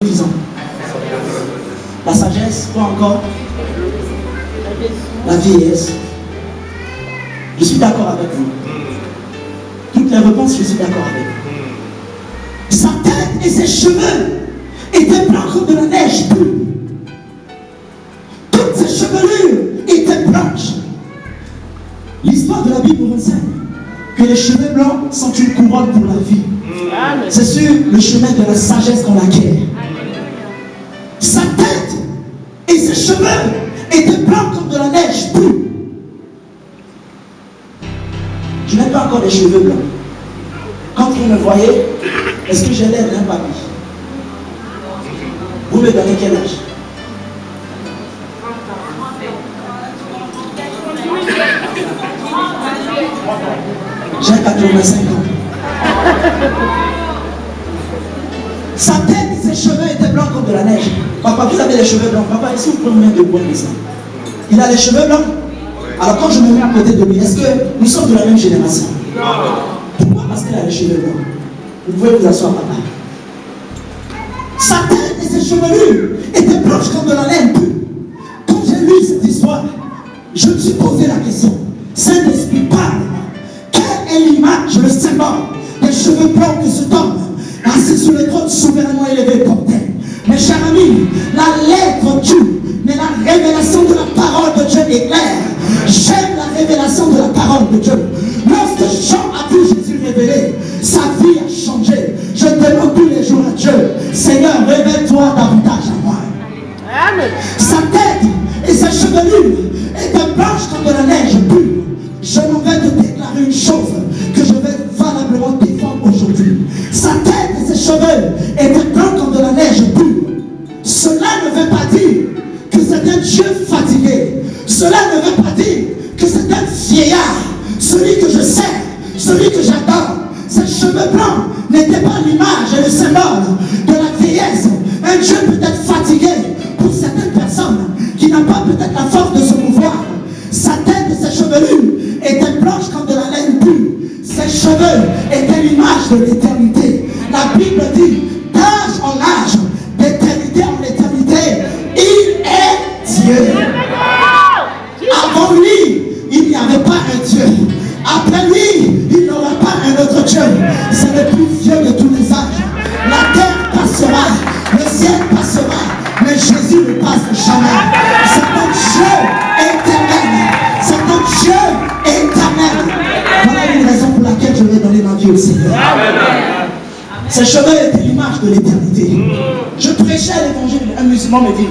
10 ans. La sagesse, quoi encore? La vieillesse. Je suis d'accord avec vous. Toutes les réponses, je suis d'accord avec vous. Sa tête et ses cheveux étaient blancs comme de la neige pure. Toutes ses chevelures étaient blanches. L'histoire de la Bible nous enseigne que les cheveux blancs sont une couronne pour la vie. C'est sur le chemin de la sagesse qu'on acquiert. Sa tête et ses cheveux étaient blancs comme de la neige pure. Je n'ai pas encore des cheveux blancs. Quand vous me voyez, est-ce que j'ai l'air d'un papy? Vous me donnez quel âge? J'ai 85 ans. Sa tête et ses cheveux étaient blancs comme de la neige. Papa, vous avez les cheveux blancs. Papa, est-ce que vous pouvez me mettre de bois comme ça? Il a les cheveux blancs. Alors quand je me mets à côté de lui, est-ce que nous sommes de la même génération? Pourquoi? Parce qu'il a les cheveux blancs. Vous pouvez vous asseoir, papa. Sa tête et ses chevelures étaient blanches comme de la laine pure. Quand j'ai lu cette histoire, je me suis posé la question. Saint-Esprit, parle-moi. Quelle est l'image, le symbole des cheveux blancs que cet homme, assis sur le trône souverainement élevé, portait? Mes chers amis, la lettre Dieu, mais la révélation de la parole de Dieu est claire. J'aime la révélation de la parole de Dieu. Lorsque Jean a vu Jésus révélé, sa vie a changé. Je demande tous les jours à Dieu, Seigneur, révèle-toi davantage à moi. Amen. Sa tête et sa chevelure étaient blanches comme de la neige pure. Je m'en vais te déclarer une chose que je vais valablement défendre aujourd'hui. Sa tête et ses cheveux étaient blancs comme de la neige pure. Cela ne veut pas dire que c'est un Dieu fatigué. Cela ne veut pas dire que c'est un vieillard. Celui que je sers, celui que j'adore. Ses cheveux blancs n'étaient pas l'image et le symbole de la vieillesse. Un Dieu peut-être fatigué pour certaines personnes qui n'ont pas peut-être la force de se mouvoir. Sa tête et ses chevelures étaient blanches comme de la laine pure. Ses cheveux étaient l'image de l'éternité. La Bible dit, d'âge en âge, d'éternité en éternité, il est Dieu. Avant lui, il n'y avait pas un Dieu. Après lui, il n'y aura pas un autre Dieu. C'est le plus vieux de tous les âges. La terre passera, le ciel passera, mais Jésus ne passe jamais. C'est un Dieu éternel. C'est un Dieu éternel. Voilà une raison pour laquelle je vais donner ma vie au Seigneur. Ses cheveux étaient l'image de l'éternité. Je prêchais l'évangile. Un musulman me dit,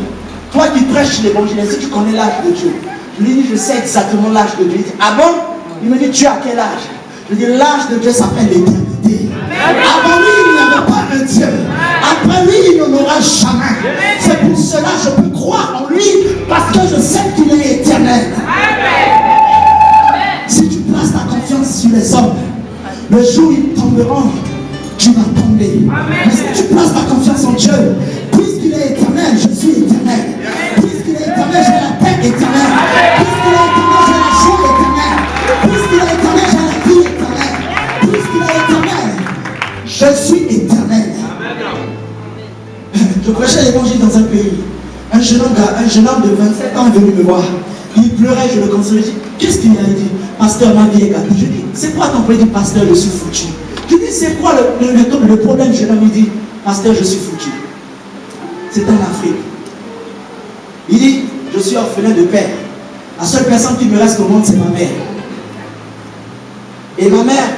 toi qui prêches l'évangile, est-ce que tu connais l'âge de Dieu? Je lui dis, je sais exactement l'âge de Dieu. Il dit, ah bon? Il me dit, tu as quel âge? Je lui dis, l'âge de Dieu s'appelle l'éternité. Avant lui, il n'y avait pas un Dieu. Après lui, il n'en aura jamais. C'est pour cela que je peux croire en lui, parce que je sais qu'il est éternel. Si tu places ta confiance sur les hommes, le jour où ils tomberont, tu vas tomber. Mais si tu places ta confiance en Dieu, puisqu'il est éternel, je suis éternel. Puisqu'il est éternel, j'ai la paix éternelle. Puisqu'il est éternel, j'ai la joie éternelle. Puisqu'il est éternel, j'ai la vie éternelle. Puisqu'il est éternel, je suis éternel. Je prêchais l'évangile dans un pays. Un jeune homme de 27 ans est venu me voir. Il pleurait, je le consolais. Je dis, qu'est-ce qu'il a dit? Pasteur, ma vie est gâtée. Je dis, c'est quoi ton problème? Il dit, pasteur, je suis foutu. Je dis, c'est quoi le problème? Je lui dis, pasteur, je suis foutu. C'est en Afrique. Il dit, je suis orphelin de père. La seule personne qui me reste au monde, c'est ma mère. Et ma mère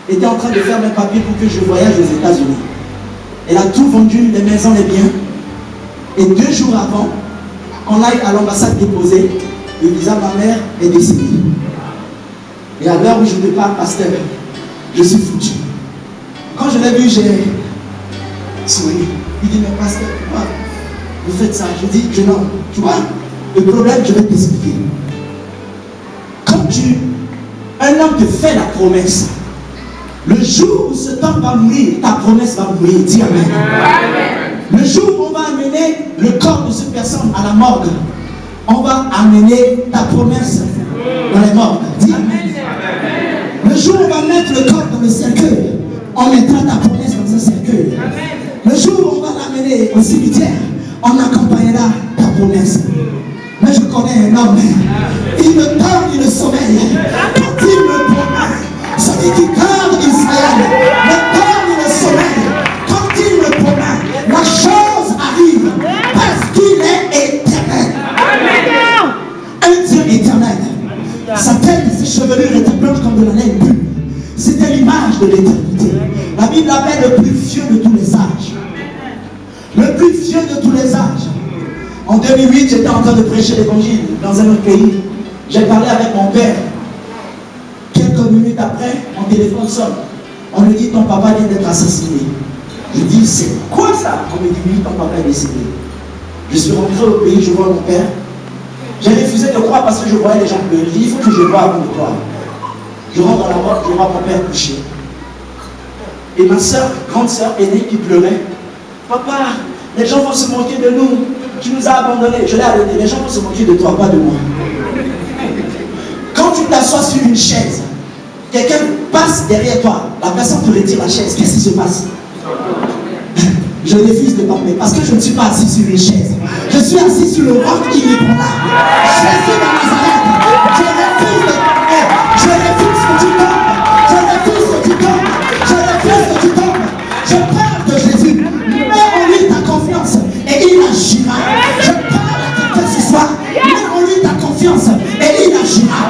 était en train de faire mes papiers pour que je voyage aux États-Unis. Elle a tout vendu, les maisons, les biens. Et 2 jours avant qu'on aille à l'ambassade déposer, le visa, ma mère est décédée. Et à l'heure où je te parle, pasteur, je suis foutu. Quand je l'ai vu, j'ai souri. Il dit, mais pasteur, pourquoi vous faites ça? Je dis, non, tu vois, le problème, je vais t'expliquer. Quand un homme te fait la promesse, le jour où cet homme va mourir, ta promesse va mourir. Dis amen. Le jour où on va amener le corps de cette personne à la morgue, on va amener ta promesse dans les morgues. Dis amen. Le jour où on va mettre le corps dans le cercueil, on mettra ta promesse dans un cercueil. Le jour où on va l'amener t'emmener au cimetière, on accompagnera ta promesse. Mais je connais un homme, il me donne le sommeil. Quand il me promet, celui qui garde Israël me donne le sommeil. Quand il me promet, la chose arrive parce qu'il est éternel. Un Dieu éternel. Sa tête et ses chevelures étaient blanches comme de la laine pure. C'était l'image de l'éternité. La Bible l'appelle le plus vieux de tous les âges. Le plus vieux de tous les âges. En 2008, j'étais en train de prêcher l'évangile dans un autre pays. J'ai parlé avec mon père. Quelques minutes après, mon téléphone sonne. On me dit, ton papa vient d'être assassiné. Je dis, c'est quoi ça? On me dit, oui, ton papa est décédé. Je suis rentré au pays, je vois mon père. J'ai refusé de croire parce que je voyais les gens pleurer. Je dis, il faut que je voie avant de croire. Je rentre dans la mort, je vois mon père couché. Et ma soeur, grande soeur aînée qui pleurait. Papa, les gens vont se moquer de nous. Tu nous as abandonnés. Je l'ai arrêté. Les gens vont se moquer de toi, pas de moi. Quand tu t'assois sur une chaise, quelqu'un passe derrière toi, la personne te retire la chaise. Qu'est-ce qui se passe? Je refuse de tomber parce que je ne suis pas assis sur une chaise. Je suis assis sur le roc inébranlable. Jésus de Nazareth. Je refuse de tomber. Je refuse que tu tombes. Je refuse que tu tombes. Je refuse que tu tombes. Je parle de Jésus. Mets en lui ta confiance et il agira. Je parle à quelqu'un ce soir. Mets en lui ta confiance et il agira.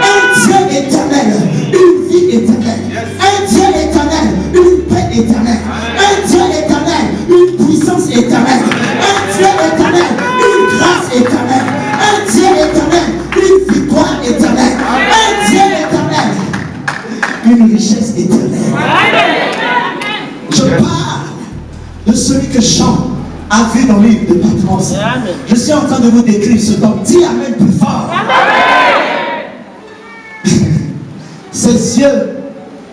Un Dieu éternel, une vie éternelle. Un Dieu éternel, une paix éternelle. Un Dieu éternel, une puissance éternelle. Un Dieu éternel, une grâce éternelle. Un Dieu éternel, une victoire éternelle. Un Dieu éternel, une richesse éternelle. Je parle de celui que Jean a vu dans l'île de Patmos. Je suis en train de vous décrire ce temps. Dis Amen plus fort. Ses yeux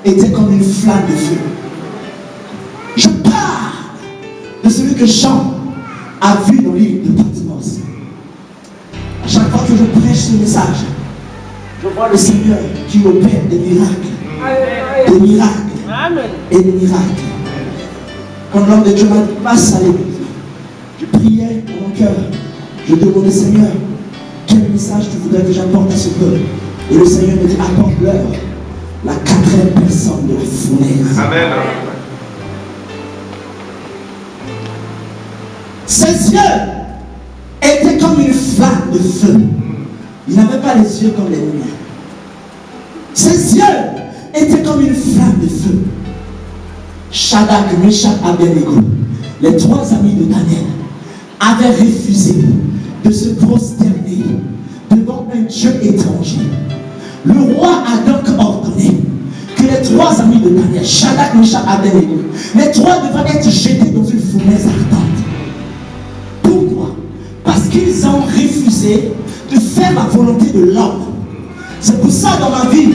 étaient comme une flamme de feu. Je parle de celui que Jean a vu dans l'île de Patmos. À chaque fois que je prêche ce message, je vois le Seigneur qui opère des miracles. Des miracles. Et des miracles. Quand l'homme de Dieu m'a dit, passe à l'église, je priais dans mon cœur. Je demandais, Seigneur, quel message tu voudrais que j'apporte à ce peuple? Et le Seigneur me dit, apporte-leur la 4e personne de la fournaise. Amen. Ses yeux étaient comme une flamme de feu. Il n'avait pas les yeux comme les miens. Ses yeux étaient comme une flamme de feu. Shadrach, Meshach, Abednego, les 3 amis de Daniel, avaient refusé de se prosterner devant un Dieu étranger. Le roi a donc ordonné que les 3 amis de Daniel, Shadrach, Meshach, Abednego, les 3 devaient être jetés dans une fournaise ardente. Pourquoi? Parce qu'ils ont refusé de faire la volonté de l'homme. C'est pour ça dans ma vie,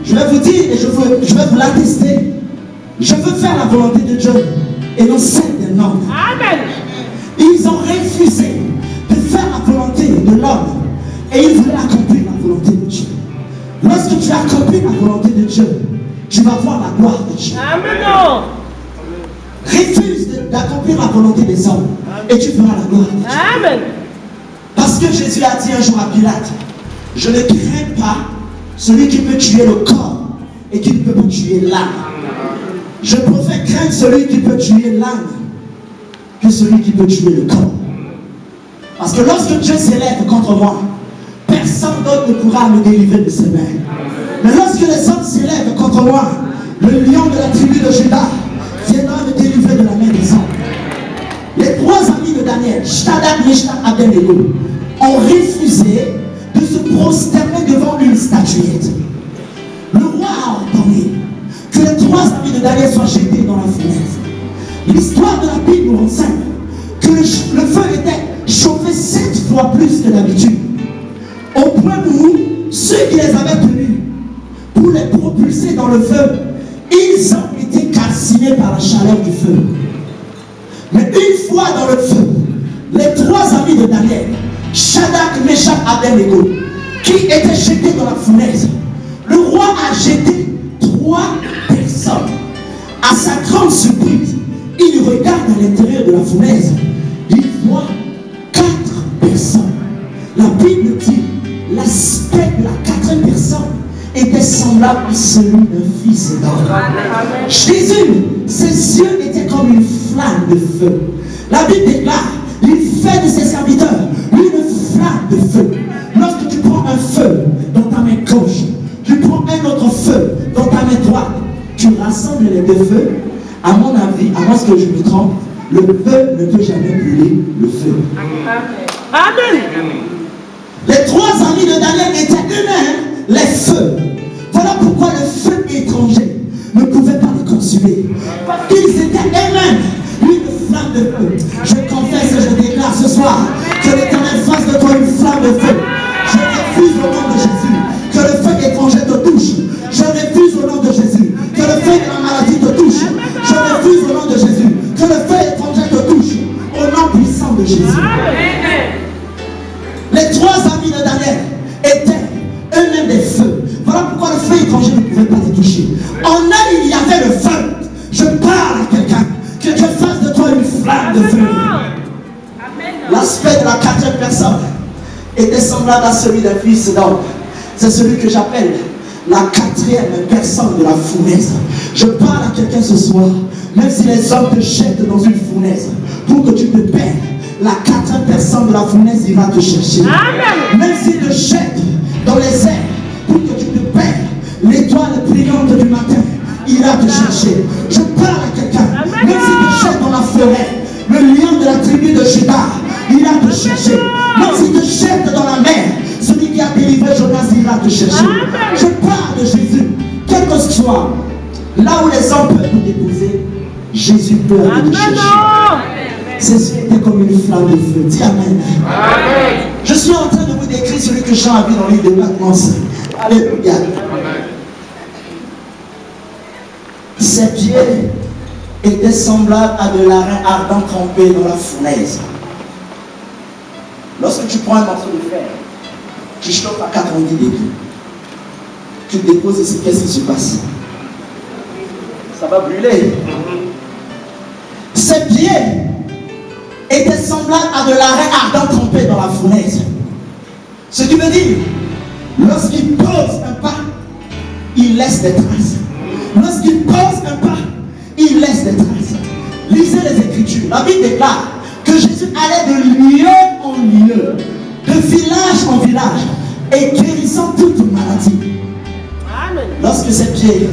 je vais vous dire et je vais vous l'attester. Je veux faire la volonté de Dieu et non celle d'un homme. Amen. Ils ont refusé de faire la volonté de l'homme et ils voulaient accomplir la volonté de Dieu. Lorsque tu accomplis la volonté de Dieu, tu vas voir la gloire de Dieu. Amen. Refuse d'accomplir la volonté des hommes et tu verras la gloire de Dieu. Amen. Parce que Jésus a dit un jour à Pilate, je ne crains pas celui qui peut tuer le corps et qui ne peut pas tuer l'âme. Je préfère craindre celui qui peut tuer l'âme que celui qui peut tuer le corps. Parce que lorsque Dieu s'élève contre moi, personne d'autre ne pourra me délivrer de ses mains. Mais lorsque les hommes s'élèvent contre moi, le lion de la tribu de Juda viendra me délivrer de la main des hommes. Les 3 amis de Daniel, Shadrach, Meshach, Abednego, ont refusé de se prosterner devant une statuette. Le roi a ordonné que les 3 amis de Daniel soient jetés dans la fournaise. L'histoire de la Bible nous enseigne que le feu était chauffé 7 fois plus que d'habitude. Au point où ceux qui les avaient tenus pour les propulser dans le feu, ils ont été calcinés par la chaleur du feu. Mais une fois dans le feu, les 3 amis de Daniel, Shadrach, Meshach, Abednego, qui étaient jetés dans la fournaise, le roi a jeté 3 personnes. À sa grande surprise, Il regarde à l'intérieur de la fournaise. Il voit 4 personnes. La Bible dit, l'aspect de la 4e personne était semblable à celui d'un fils d'homme. Jésus, ses yeux étaient comme une flamme de feu. La Bible déclare, il fait de ses serviteurs une flamme de feu. Lorsque tu prends un feu dans ta main gauche, tu prends un autre feu dans ta main droite, tu rassembles les 2 feux. À mon avis, à moins que je me trompe, le feu ne peut jamais brûler le feu. Amen. Les 3 amis de Daniel étaient eux-mêmes les feux. Voilà pourquoi le feu étranger ne pouvait pas les consumer. Parce qu'ils étaient eux-mêmes une flamme de feu. Je confesse et je déclare ce soir que l'Éternel fasse de toi une flamme de feu. Je refuse au nom de Jésus que le feu étranger te touche. Je refuse au nom de Jésus que le feu de la maladie te touche. Je refuse au nom de Jésus que le feu étranger te touche. Au nom puissant de Jésus. Les 3 amis de Daniel étaient eux-mêmes des feux. Voilà pourquoi le feu étranger ne pouvait pas te toucher. En eux, il y avait le feu. Je parle à quelqu'un. Que Dieu fasse de toi une flamme de feu. L'aspect de la 4e personne était semblable à celui d'un fils d'homme. C'est celui que j'appelle la 4e personne de la fournaise. Je parle à quelqu'un ce soir. Même si les hommes te jettent dans une fournaise pour que tu te perdes, la 4e personne de la fournaise ira te chercher. Amen. Même s'il te jette dans les airs pour que tu te perdes, l'étoile brillante du matin ira te chercher. Je parle à quelqu'un. Même s'il te jette dans la forêt, le lion de la tribu de Juda ira te chercher. Même s'il te jette dans la mer, celui qui a délivré Jonas ira te chercher. Amen. Je parle de Jésus. Quel que soit là où les hommes peuvent nous déposer, Jésus peut aller te chercher. Ses yeux étaient comme une flamme de feu. Dis Amen. Amen. Je suis en train de vous décrire celui que Jean a vu dans le livre de Patmos. Alléluia. Ses pieds étaient semblables à de l'airain ardent trempé dans la fournaise. Lorsque tu prends un morceau de fer, tu chauffes à 90 degrés. Tu le déposes ici, qu'est-ce qui se passe? Ça va brûler. Ses pieds était semblable à de l'airain ardent trempé dans la fournaise. Ce qui veut dire, lorsqu'il pose un pas, il laisse des traces. Lorsqu'il pose un pas, il laisse des traces. Lisez les Écritures. La Bible déclare que Jésus allait de lieu en lieu, de village en village, et guérissant toute maladie. Amen. Lorsque ses pieds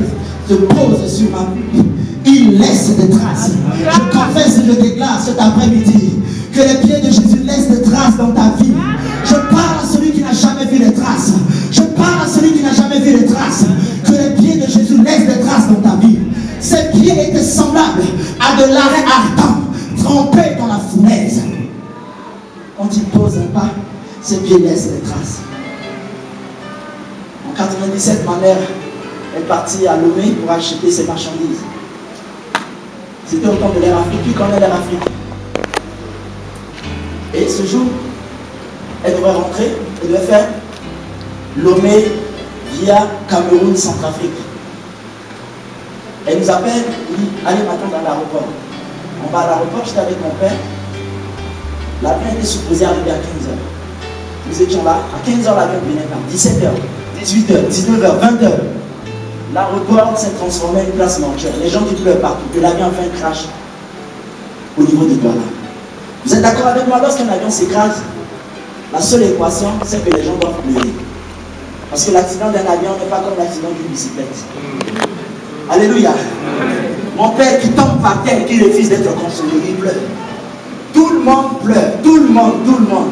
se posent sur ma vie, il laisse des traces. Je confesse et je déclare cet après-midi que les pieds de Jésus laissent des traces dans ta vie. Je parle à celui qui n'a jamais vu les traces. Je parle à celui qui n'a jamais vu les traces. Que les pieds de Jésus laissent des traces dans ta vie. Ses pieds étaient semblables à de l'airain ardent, trempé dans la fournaise. Quand il pose un pas, ses pieds laissent des traces. En 1997, ma mère est partie à Lomé pour acheter ses marchandises. C'était au temps de l'Air Afrique. Qui connaît l'Air Afrique? Et ce jour, elle devrait rentrer, elle devait faire Lomé via Cameroun, Centrafrique. Elle nous appelle, elle dit, allez m'attendre à l'aéroport. On va à l'aéroport, j'étais avec mon père. L'avion était supposé arriver à 15h. Nous étions là, à 15h l'avion venait là, 17h, 18h, 19h, 20h. L'aéroport s'est transformé en une place mortuaire. Les gens qui pleurent partout, que l'avion fait un crash au niveau de Douala. Vous êtes d'accord avec moi? Lorsqu'un avion s'écrase, la seule équation, c'est que les gens doivent pleurer. Parce que l'accident d'un avion n'est pas comme l'accident d'une bicyclette. Alléluia. Mon père qui tombe par terre, qui refuse d'être consolé, il pleure. Tout le monde pleure. Tout le monde, tout le monde.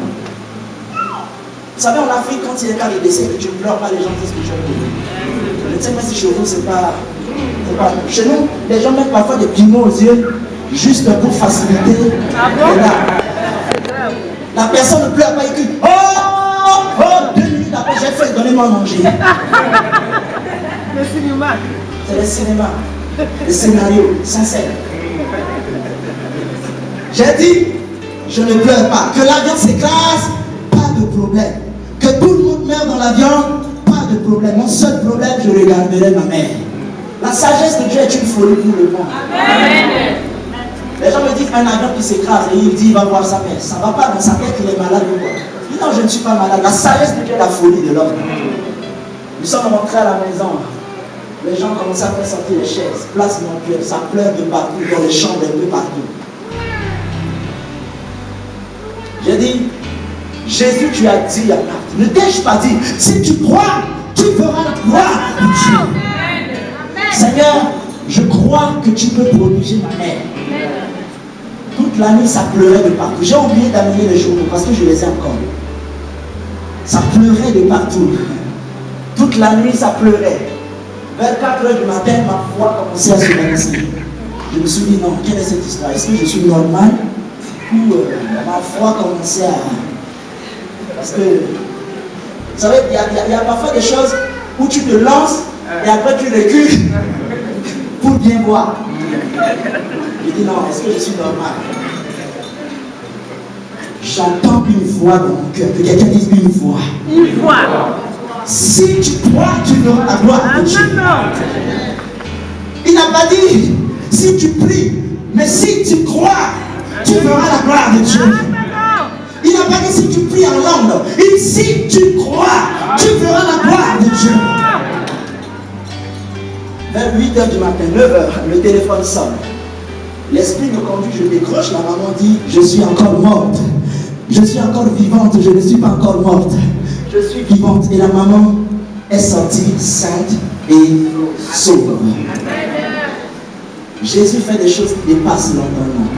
Vous savez, en Afrique, quand il y a un cas de décès que tu ne pleures pas, les gens disent que tu as pleuré. Je ne sais pas si chez vous, c'est pas. Chez nous, les gens mettent parfois des piments aux yeux, juste pour faciliter. La personne ne pleure pas, il crie. Oh, 2 minutes après, j'ai fait, donnez-moi à manger. Le cinéma. C'est le cinéma. Le scénario, sans scène. J'ai dit, je ne pleure pas. Que l'avion s'écrase, pas de problème. Que tout le monde meure dans l'avion, pas de problème. Mon seul problème, je regarderai ma mère. La sagesse de Dieu est une folie pour le monde. Amen. Les gens me disent un avion qui s'écrase et il dit il va voir sa mère. Ça ne va pas dans sa tête qu'il est malade ou quoi. Il dit non, je ne suis pas malade. La sagesse de Dieu est la folie de l'homme. Nous sommes rentrés à la maison. Les gens commencent à faire sortir les chaises. Place mon cœur. Ça pleure de partout, dans les chambres, un peu partout. J'ai dit, Jésus, tu as dit à Marthe, ne t'ai-je pas dit, si tu crois, tu feras la gloire de Dieu. Seigneur, je crois que tu peux protéger ma mère. Toute la nuit, ça pleurait de partout. J'ai oublié d'amener les journaux parce que je les ai encore. Ça pleurait de partout. Toute la nuit, ça pleurait. Vers 4 h du matin, ma foi commençait à se balancer. Je me suis dit, non, quelle est cette histoire? Est-ce que je suis normal? Ou ma foi commençait à... Parce que, vous savez, il y a parfois des choses où tu te lances et après tu recules pour bien voir. Je dis, non, est-ce que je suis normal? J'entends une voix dans mon cœur, que quelqu'un dise une voix. Une voix. Si tu crois, tu verras la gloire de Dieu. Il n'a pas dit, si tu pries, mais si tu crois, tu verras la gloire de Dieu. Il n'a pas dit si tu pries en langue. Il dit si tu crois, tu verras la gloire de Dieu. Vers 8 h du matin, 9 h, le téléphone sonne. L'esprit me conduit, je décroche. La maman dit, je suis encore morte. Je suis encore vivante, je ne suis pas encore morte. Je suis vivante. Et la maman est sortie sainte et sauve. Jésus fait des choses qui dépassent l'entendement.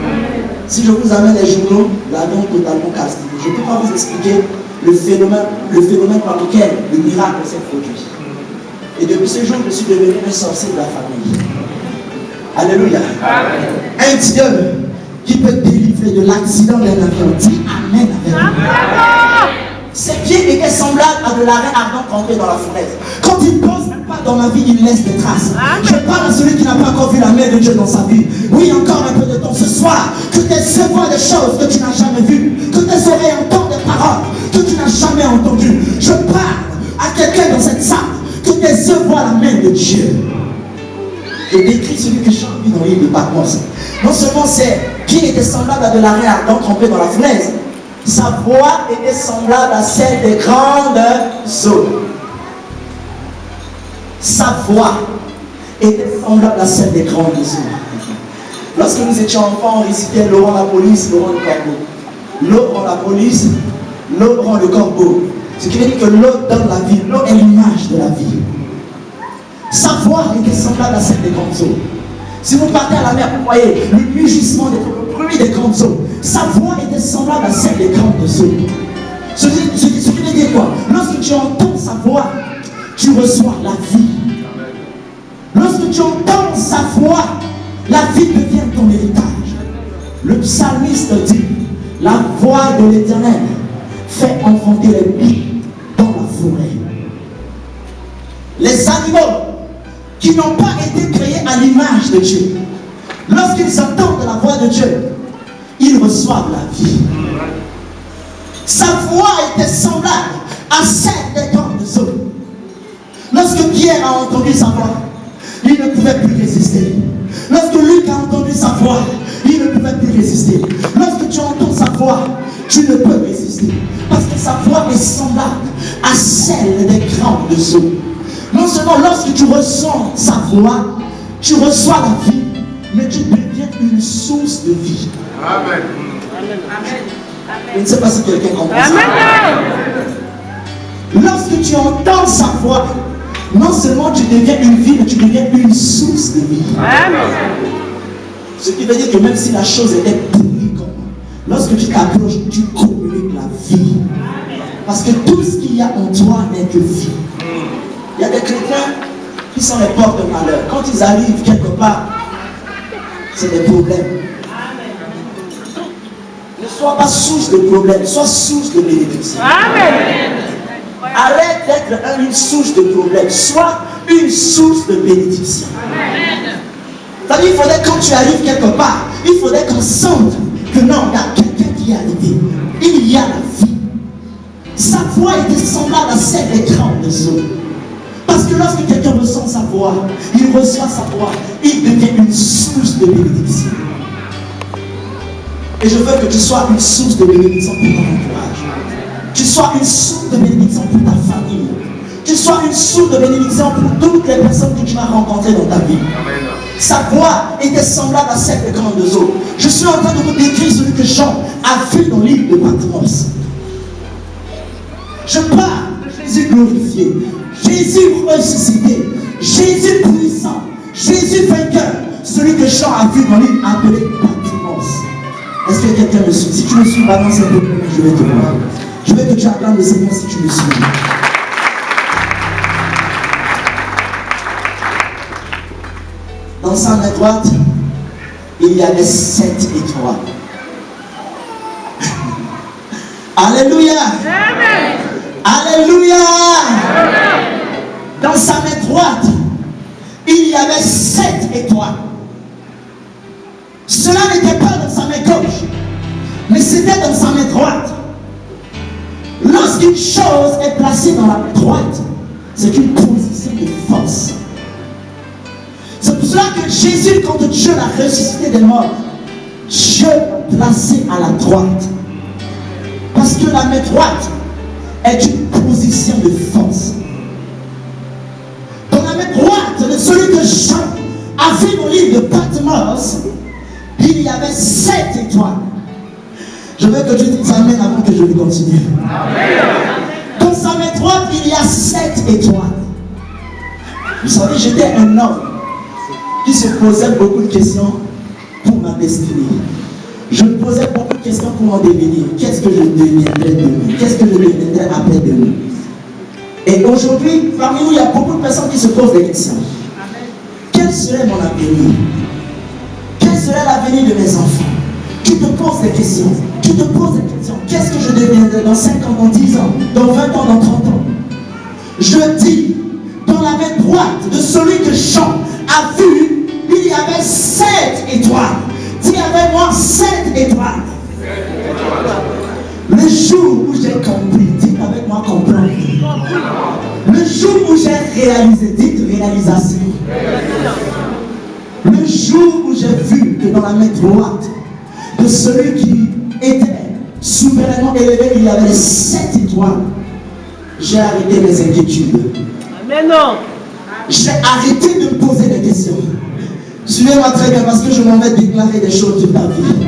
Si je vous amène les journaux, l'avion est totalement cassé. Je ne peux pas vous expliquer le phénomène par lequel le miracle s'est produit. Et depuis ce jour, je suis devenu un sorcier de la famille. Alléluia. Un Dieu qui peut délivrer de l'accident d'un avion. Dis Amen avec moi. Ses pieds étaient semblables à de l'arrêt ardent trempé dans la fournaise. Quand il pose un pas dans ma vie, il laisse des traces. Je parle à celui qui n'a pas encore vu la main de Dieu dans sa vie. Oui, encore un peu de temps ce soir. Que tes yeux voient des choses que tu n'as jamais vues. Que tes oreilles entendent des paroles que tu n'as jamais entendues. Je parle à quelqu'un dans cette salle. Que tes yeux voient la main de Dieu. Je décris celui que chante dans l'île de Patmos. Non seulement c'est qui était semblable à de l'arrêt ardent trempé dans la fournaise. Sa voix était semblable à celle des grandes eaux. Sa voix était semblable à celle des grandes eaux. Lorsque nous étions enfants, on récitait Laurent la police, Laurent le corbeau. Laurent la police, Laurent le corbeau. Ce qui veut dire que l'eau donne la vie. L'eau est l'image de la vie. Sa voix était semblable à celle des grandes eaux. Si vous partez à la mer, vous voyez le mugissement des bruits des grandes eaux. Sa voix était semblable à celle des grandes eaux. Ce qui veut dire quoi? Lorsque tu entends sa voix, tu reçois la vie. Lorsque tu entends sa voix, la vie devient ton héritage. Le psalmiste dit, la voix de l'Éternel fait enfanter les billes dans la forêt. Les animaux qui n'ont pas été créés à l'image de Dieu, lorsqu'ils entendent la voix de Dieu, ils reçoivent la vie. Sa voix était semblable à celle des grandes eaux. Lorsque Pierre a entendu sa voix, il ne pouvait plus résister. Lorsque Luc a entendu sa voix, il ne pouvait plus résister. Lorsque tu entends sa voix, tu ne peux résister. Parce que sa voix est semblable à celle des grandes eaux. Non seulement lorsque tu ressens sa voix, tu reçois la vie, mais tu deviens une source de vie. Amen. Je ne sais pas si quelqu'un comprend ça. Lorsque tu entends sa voix, non seulement tu deviens une vie, mais tu deviens une source de vie. Ce qui veut dire que même si la chose était pourrie, lorsque tu t'approches, tu communiques la vie. Parce que tout ce qu'il y a en toi n'est que vie. Il y a des chrétiens qui sont les portes de malheur. Quand ils arrivent quelque part, c'est des problèmes. Ne sois pas source de problèmes, sois source de bénédiction. Amen. Arrête d'être une source de problèmes, sois une source de bénédiction. C'est-à-dire, il faudrait, quand tu arrives quelque part, il faudrait qu'on sente que non, il y a quelqu'un qui est arrivé. Il y a la vie. Sa voix était semblable à celle des grandes eaux. Parce que lorsque quelqu'un ressent sa voix, il reçoit sa voix, il devient une source de bénédiction. Et je veux que tu sois une source de bénédiction pour ton entourage. Tu sois une source de bénédiction pour ta famille. Tu sois une source de bénédiction pour toutes les personnes que tu vas rencontrer dans ta vie. Sa voix était semblable à celle de grandes eaux. Je suis en train de vous décrire celui que Jean a vu dans l'île de Patmos. Je parle de Jésus glorifié, Jésus ressuscité, Jésus puissant, Jésus vainqueur, celui que Jean a vu dans l'île appelée Patmos. Est-ce que quelqu'un me suit? Si tu me suis, balance un peu plus, je vais te voir. Je veux que tu acclames le Seigneur si tu me suis. Dans sa main droite, il y avait 7 étoiles. Alléluia. Amen. Alléluia. Amen. Dans sa main droite, il y avait 7 étoiles. Cela n'était pas dans sa main gauche, mais c'était dans sa main droite. Lorsqu'une chose est placée dans la main droite, c'est une position de force. C'est pour cela que Jésus, quand Dieu l'a ressuscité des morts, Dieu l'a placé à la droite. Parce que la main droite est une position de force. Dans la main droite de celui que Jean a vu dans l'île de Patmos, il y avait 7 étoiles. Je veux que tu dises amen avant que je lui continue. Dans sa main droite, il y a 7 étoiles. Vous savez, j'étais un homme qui se posait beaucoup de questions pour ma destinée. Je me posais beaucoup de questions pour mon devenir. Qu'est-ce que je deviendrai demain? Qu'est-ce que je deviendrai après demain? Et aujourd'hui, parmi nous, il y a beaucoup de personnes qui se posent des questions. Quel serait mon avenir? Quel serait l'avenir de mes enfants? Tu te poses des questions. Tu te poses des questions. Qu'est-ce que je deviendrai dans 5 ans, dans 10 ans, dans 20 ans, dans 30 ans? Je dis, dans la main droite de celui que Jean a vu, il y avait 7 étoiles. Dis avec moi 7 étoiles. Le jour où j'ai compris, dites avec moi comprendre. Le jour où j'ai réalisé, dites réalisation. Le jour où j'ai vu que dans la main droite de celui qui était souverainement élevé, il y avait 7 étoiles, j'ai arrêté mes inquiétudes. Amen. J'ai arrêté de me poser des questions. Suivez-moi très bien parce que je m'en vais déclarer des choses de ta vie.